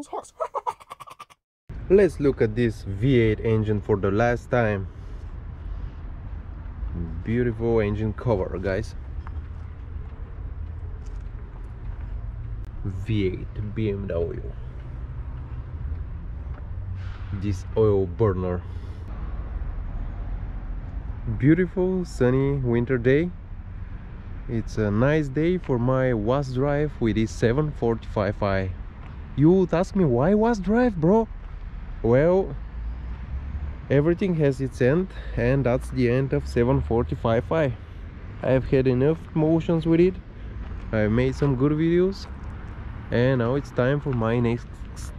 those hooks. Let's look at this V8 engine for the last time. Beautiful engine cover, guys. V8 BMW. This oil burner. Beautiful sunny winter day. It's a nice day for my WAS drive with this 745i. You would ask me, why WAS drive, bro? Well, everything has its end, and that's the end of 745i. I've had enough motions with it. I've made some good videos, and now it's time for my next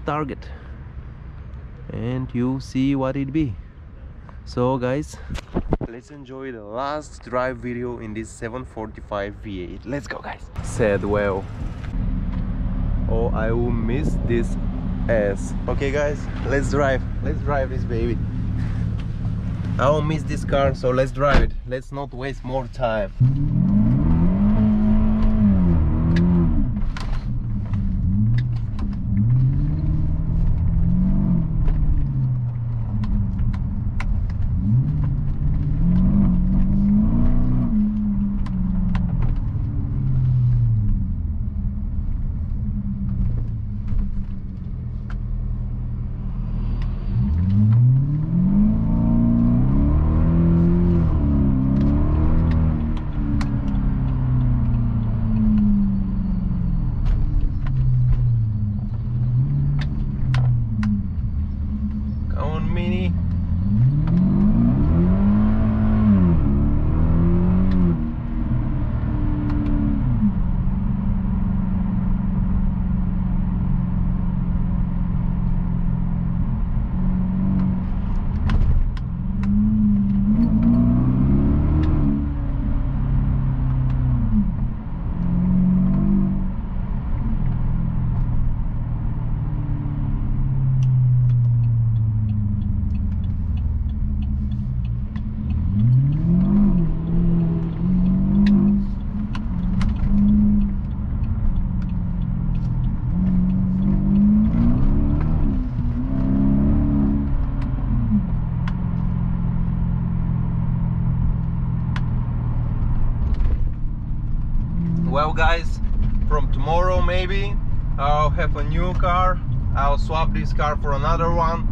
target, and you see what it be. So guys, let's enjoy the last drive video in this 745 V8. Let's go, guys. Said well. Oh, I will miss this ass. Okay guys, let's drive this baby. I will miss this car, so let's drive it. Let's not waste more time. Mini. Well guys, from tomorrow maybe I'll have a new car. I'll swap this car for another one,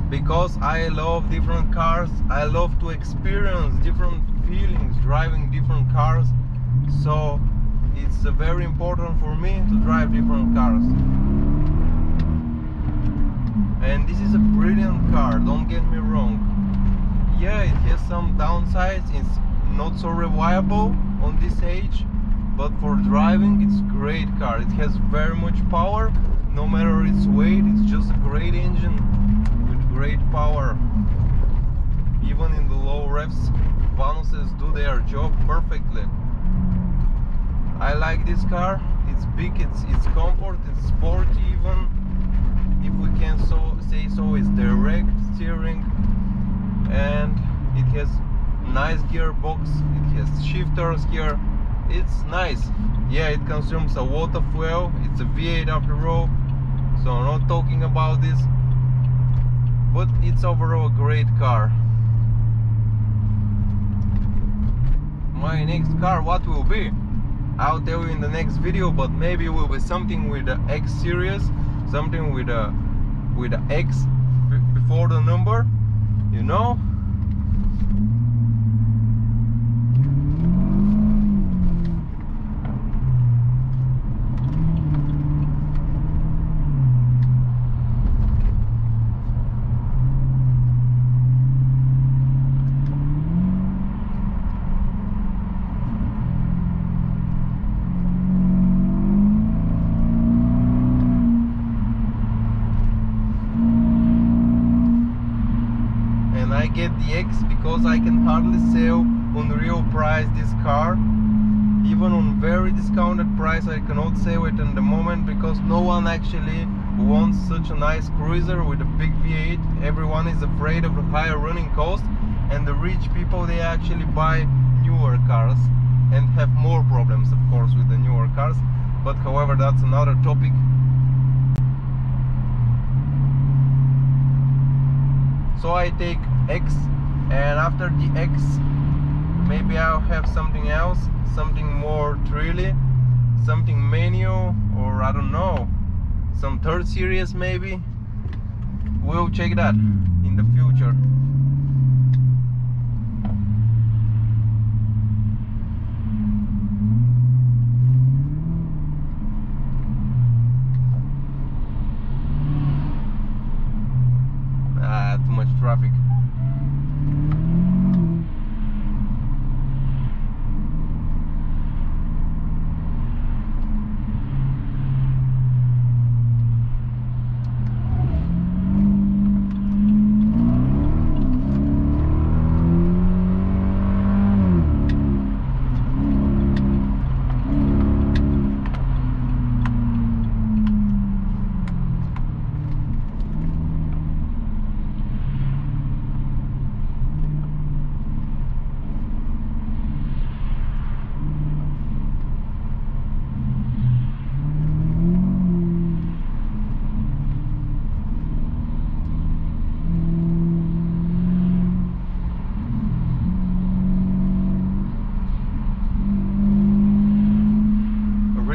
because I love different cars. I love to experience different feelings driving different cars, so it's very important for me to drive different cars. And this is a brilliant car, don't get me wrong. Yeah, it has some downsides, it's not so reliable on this age, but for driving it's a great car. It has very much power, no matter its weight. It's just a great engine with great power. Even in the low revs, vanuses do their job perfectly. I like this car. It's big, it's comfort, it's sporty even, if we can say so. It's direct steering, and it has nice gearbox, it has shifters here. It's nice. Yeah, it consumes a lot of fuel. It's a V8 after all, so I'm not talking about this, but it's overall a great car. My next car, what will be? I'll tell you in the next video, but maybe it will be something with the X series, something with the X before the number, you know. I get the X because I can hardly sell on real price this car. Even on very discounted price I cannot sell it in the moment, because no one actually wants such a nice cruiser with a big V8. Everyone is afraid of the higher running cost, and the rich people, they actually buy newer cars and have more problems, of course, with the newer cars. But however, that's another topic. So I take X, and after the X maybe I'll have something else, something more thrilly, something manual, or I don't know, some third series maybe. We'll check that in the future. Too much traffic.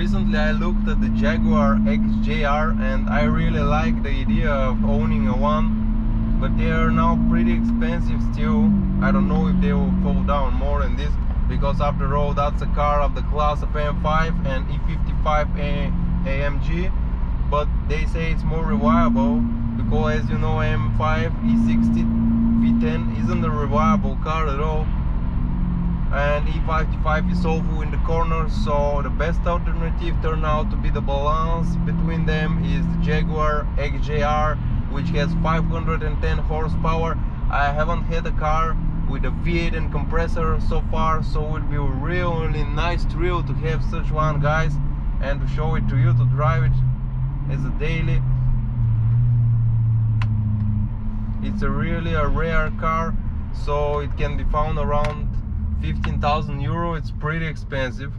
Recently I looked at the Jaguar XJR and I really like the idea of owning a one, but they are now pretty expensive still. I don't know if they will fall down more than this, because after all that's a car of the class of M5 and E65 AMG, but they say it's more reliable because, as you know, M5 E60 V10 isn't a reliable car at all, and E65 is awful in the corners. So the best alternative turned out to be the balance between them is the Jaguar XJR, which has 510 horsepower. I haven't had a car with a V8 and compressor so far, so it would be a really nice thrill to have such one, guys, and to show it to you, to drive it as a daily. It's a really rare car, so it can be found around 15,000 euro. It's pretty expensive.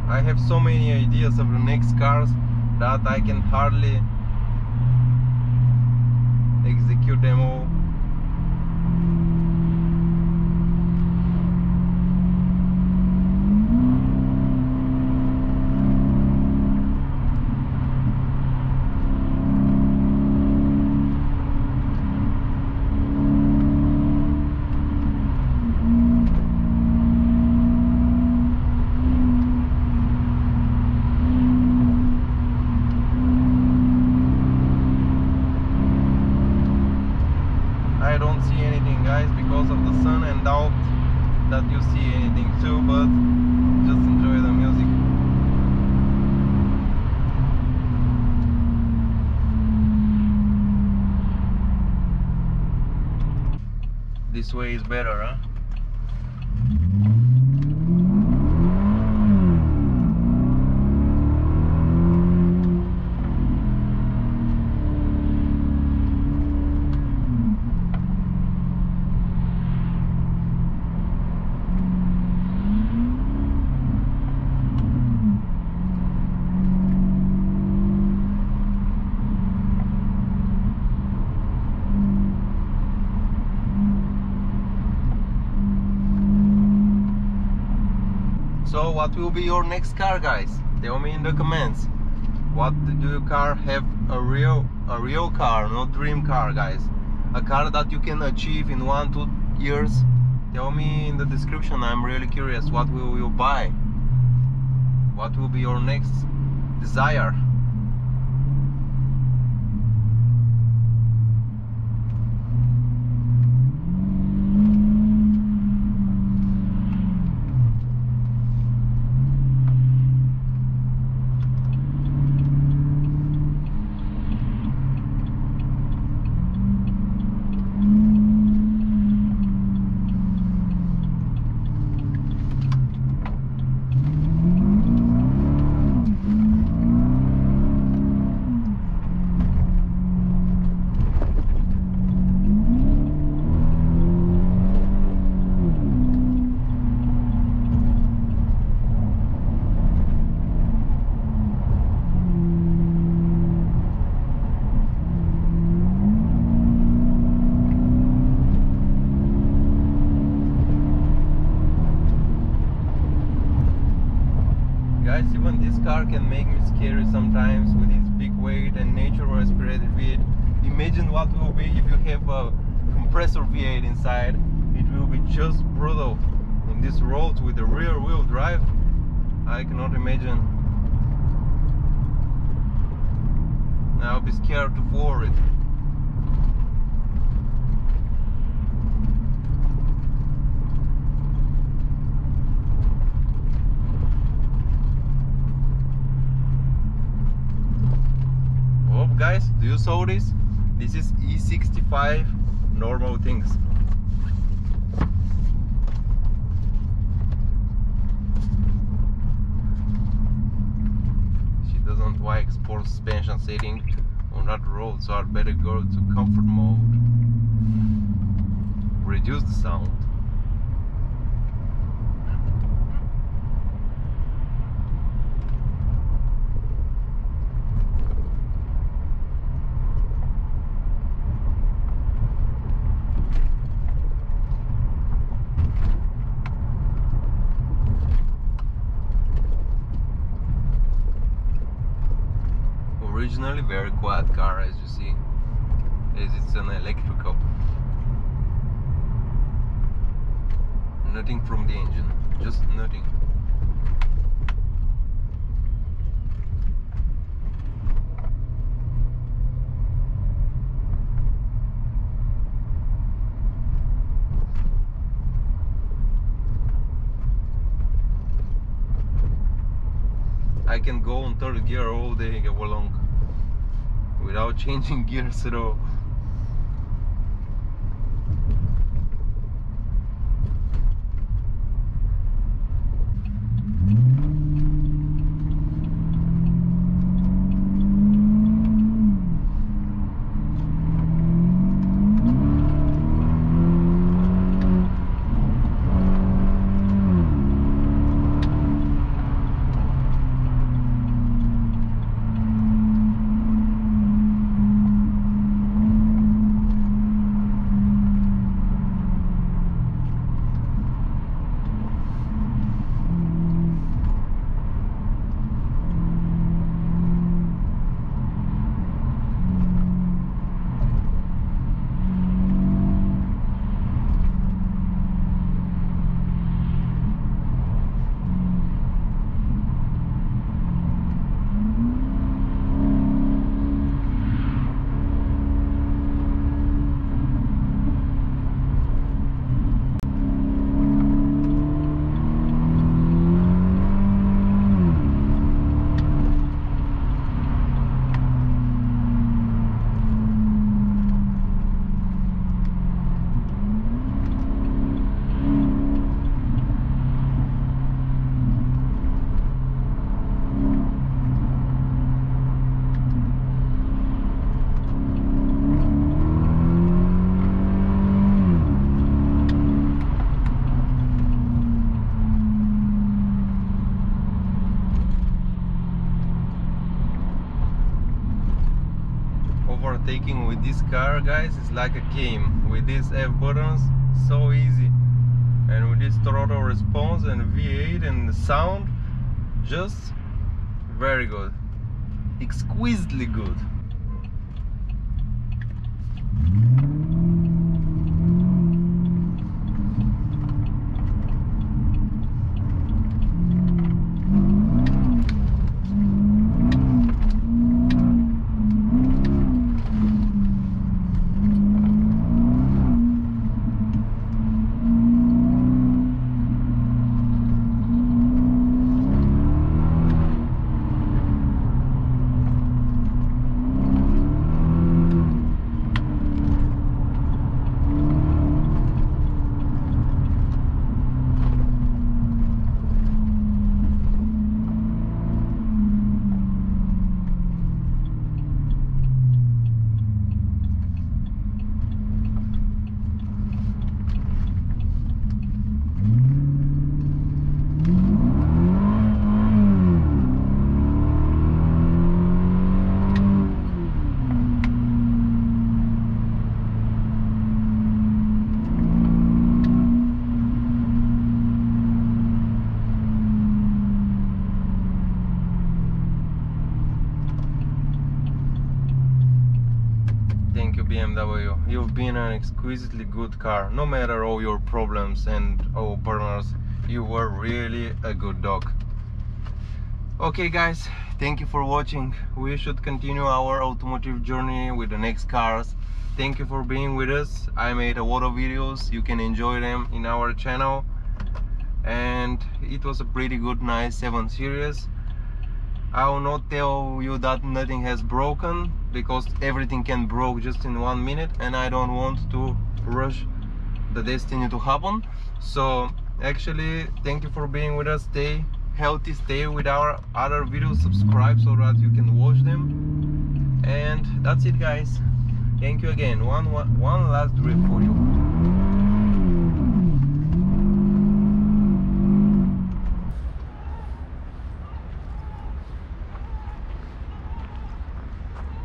I have so many ideas of the next cars that I can hardly execute them all. I don't see anything, guys, because of the sun, and doubt that you see anything too, but just enjoy the music. This way is better, huh? So what will be your next car, guys? Tell me in the comments. What do your car have? A real car, not dream car, guys. A car that you can achieve in 1-2 years. Tell me in the description. I'm really curious. What will you buy? What will be your next desire? guys, even this car can make me scary sometimes with its big weight and natural aspirated V8. Imagine what will be if you have a compressor V8 inside. It will be just brutal on these roads with the rear wheel drive. I cannot imagine. I'll be scared to floor it. Oh guys, do you saw this? This is E65 normal things. She doesn't like sport suspension setting on that road, so I better go to comfort mode. Reduce the sound. Originally very quiet car, as you see, as it's an electrical. Nothing from the engine, just nothing. I can go on third gear all day long without changing gears at all. Overtaking with this car, guys, is like a game. With these F buttons, so easy, and with this throttle response and V8 and the sound, just very good, exquisitely good. you, you've been an exquisitely good car. No matter all your problems and all partners, you were really a good dog. Okay guys, thank you for watching. We should continue our automotive journey with the next cars. Thank you for being with us. I made a lot of videos, you can enjoy them in our channel, and it was a pretty good nice 7 Series. I will not tell you that nothing has broken, because everything can broke just in 1 minute, and I don't want to rush the destiny to happen. So actually, thank you for being with us. Stay healthy, stay with our other videos, subscribe so that you can watch them, and that's it guys. Thank you again. One last drip for you.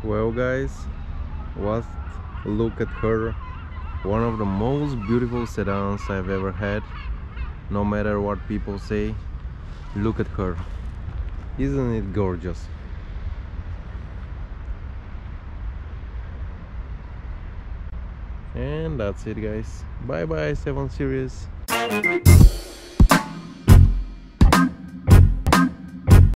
Well guys, look at her. One of the most beautiful sedans I've ever had. No matter what people say, look at her. Isn't it gorgeous? And that's it guys. Bye bye 7 Series.